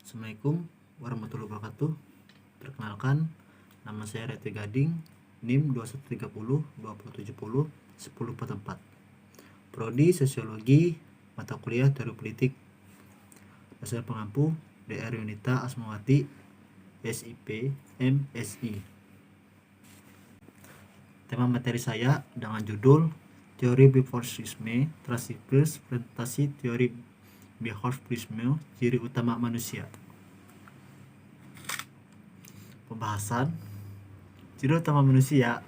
Assalamualaikum warahmatullahi wabarakatuh. Perkenalkan, nama saya Reti Gading, NIM 2130 2070 1044. Prodi Sosiologi, mata kuliah Teori Politik. Dosen pengampu DR Yunita Asmawati, SIP, MSI. Tema materi saya dengan judul Teori Behaviorisme, Transivis, Presentasi Teori Behaviorisme, Ciri Utama Manusia. Pembahasan ciri utama manusia: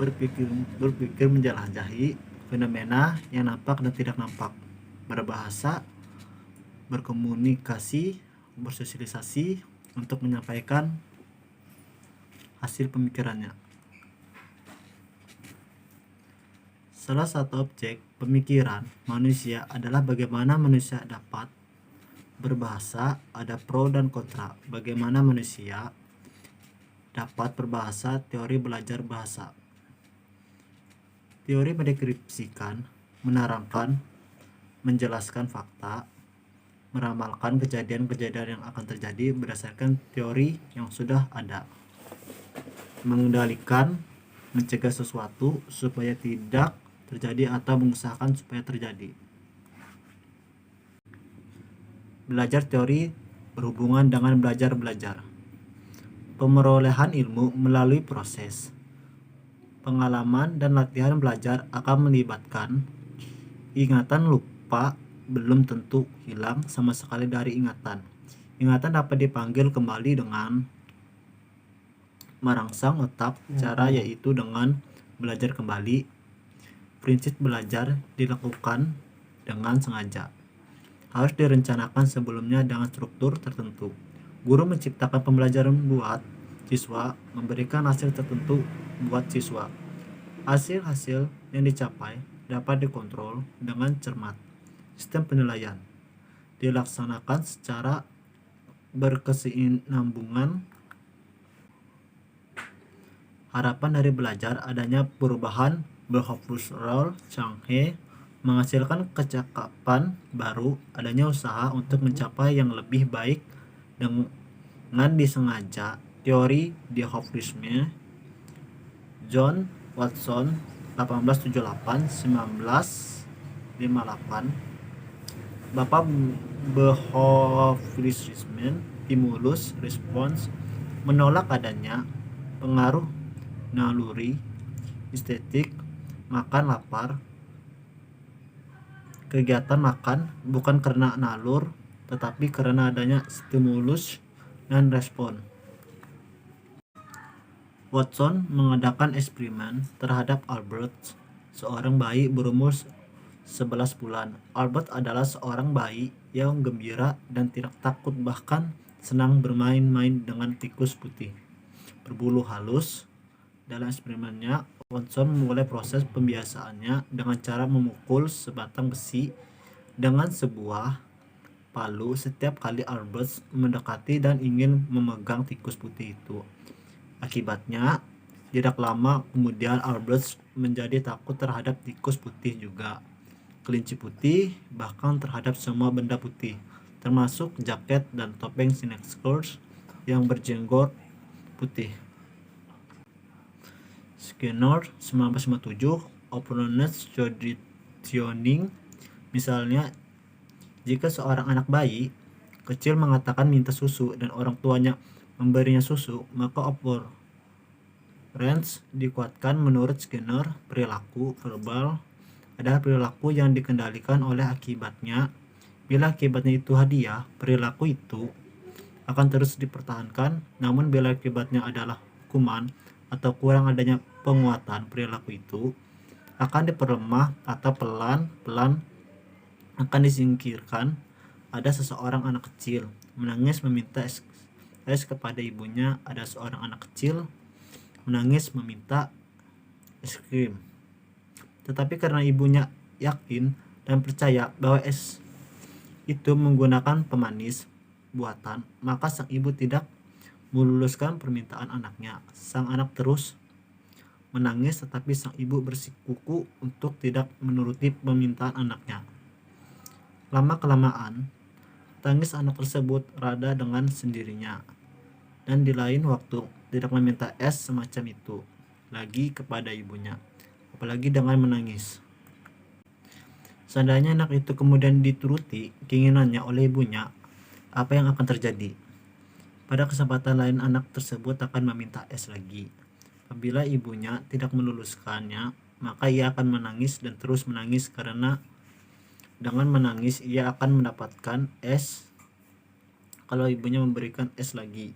berpikir menjelajahi fenomena yang nampak dan tidak nampak, berbahasa, berkomunikasi, bersosialisasi untuk menyampaikan hasil pemikirannya. Salah satu objek pemikiran manusia adalah bagaimana manusia dapat berbahasa. Ada pro dan kontra bagaimana manusia dapat berbahasa. Teori belajar bahasa. Teori mendeskripsikan, menerangkan, menjelaskan fakta, meramalkan kejadian-kejadian yang akan terjadi berdasarkan teori yang sudah ada, mengendalikan, mencegah sesuatu supaya tidak terjadi atau mengusahakan supaya terjadi. Belajar teori berhubungan dengan belajar. Pemerolehan ilmu melalui proses pengalaman dan latihan belajar akan melibatkan ingatan. Lupa belum tentu hilang sama sekali dari ingatan. Ingatan dapat dipanggil kembali dengan merangsang otak. Cara yaitu dengan belajar kembali. Prinsip belajar dilakukan dengan sengaja. Harus direncanakan sebelumnya dengan struktur tertentu. Guru menciptakan pembelajaran buat siswa, memberikan hasil tertentu buat siswa. Hasil-hasil yang dicapai dapat dikontrol dengan cermat. Sistem penilaian dilaksanakan secara berkesinambungan. Harapan dari belajar adanya perubahan behavioral change, menghasilkan kecakapan baru, adanya usaha untuk mencapai yang lebih baik dengan disengaja. Teori behaviorisme, John Watson 1878-1958. Bapak behaviorisme, stimulus respons, menolak adanya pengaruh naluri estetik, makan lapar, kegiatan makan bukan karena nalur tetapi karena adanya stimulus dan respon. Watson mengadakan eksperimen terhadap Albert, seorang bayi berumur 11 bulan. Albert adalah seorang bayi yang gembira dan tidak takut, bahkan senang bermain-main dengan tikus putih berbulu halus. Dalam eksperimennya, Watson memulai proses pembiasaannya dengan cara memukul sebatang besi dengan sebuah palu setiap kali Albert mendekati dan ingin memegang tikus putih itu. Akibatnya, tidak lama kemudian Albert menjadi takut terhadap tikus putih juga, kelinci putih, bahkan terhadap semua benda putih, termasuk jaket dan topeng Skinner yang berjenggot putih. Skinner 1957 opponents conditioning. Misalnya, jika seorang anak bayi kecil mengatakan minta susu dan orang tuanya memberinya susu, maka operance dikuatkan. Menurut Skinner, perilaku verbal adalah perilaku yang dikendalikan oleh akibatnya. Bila akibatnya itu hadiah, perilaku itu akan terus dipertahankan. Namun bila akibatnya adalah hukuman atau kurang adanya penguatan, perilaku itu akan diperlemah atau pelan-pelan akan disingkirkan. Ada seseorang anak kecil menangis meminta es kepada ibunya. Ada seorang anak kecil menangis meminta es krim. Tetapi karena ibunya yakin dan percaya bahwa es itu menggunakan pemanis buatan, maka sang ibu tidak meluluskan permintaan anaknya. Sang anak terus menangis, tetapi sang ibu bersikuku untuk tidak menuruti permintaan anaknya. Lama-kelamaan, tangis anak tersebut rada dengan sendirinya, dan di lain waktu tidak meminta es semacam itu lagi kepada ibunya, apalagi dengan menangis. Seandainya anak itu kemudian dituruti keinginannya oleh ibunya, apa yang akan terjadi? Pada kesempatan lain anak tersebut akan meminta es lagi. Apabila ibunya tidak meluluskannya, maka ia akan menangis dan terus menangis karena dengan menangis ia akan mendapatkan es kalau ibunya memberikan es lagi.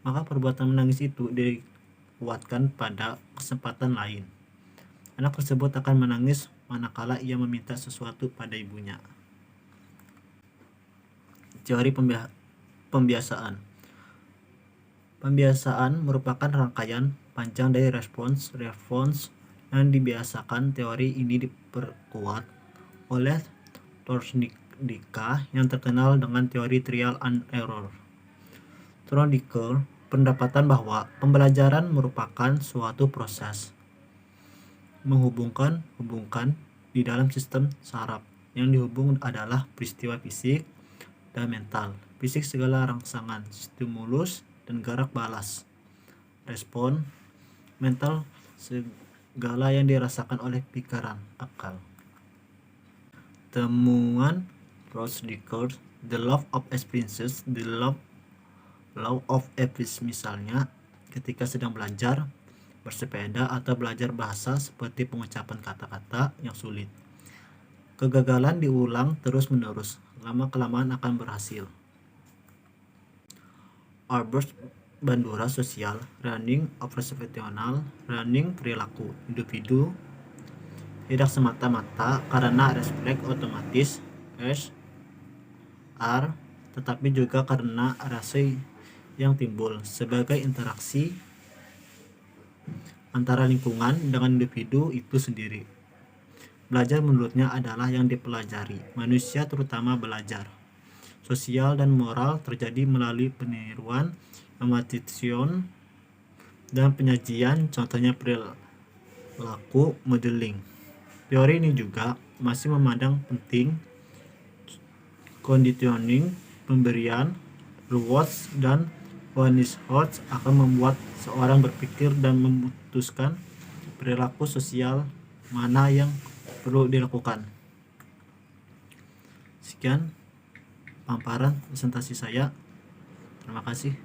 Maka perbuatan menangis itu dikuatkan pada kesempatan lain. Anak tersebut akan menangis manakala ia meminta sesuatu pada ibunya. Teori pembiasaan. Pembiasaan merupakan rangkaian panjang dari respons yang dibiasakan. Teori ini diperkuat oleh Thorndike yang terkenal dengan teori trial and error. Thorndike pendapatan bahwa pembelajaran merupakan suatu proses menghubungkan di dalam sistem saraf. Yang dihubung adalah peristiwa fisik dan mental. Fisik segala rangsangan, stimulus, dan gerak balas. Respon mental segala yang dirasakan oleh pikiran, akal. Temuan Thorndike, the law of experiences, the law of experience, misalnya ketika sedang belajar bersepeda atau belajar bahasa seperti pengucapan kata-kata yang sulit. Kegagalan diulang terus-menerus, lama-kelamaan akan berhasil. Albert Bandura sosial, running observational, running perilaku individu tidak semata-mata karena refleks otomatis R, tetapi juga karena rasa yang timbul sebagai interaksi antara lingkungan dengan individu itu sendiri. Belajar menurutnya adalah yang dipelajari. Manusia terutama belajar. Sosial dan moral terjadi melalui peniruan, imitation, dan penyajian, contohnya perilaku modeling. Teori ini juga masih memandang penting conditioning, pemberian, rewards, dan punishment akan membuat seorang berpikir dan memutuskan perilaku sosial mana yang perlu dilakukan. Sekian paparan presentasi saya. Terima kasih.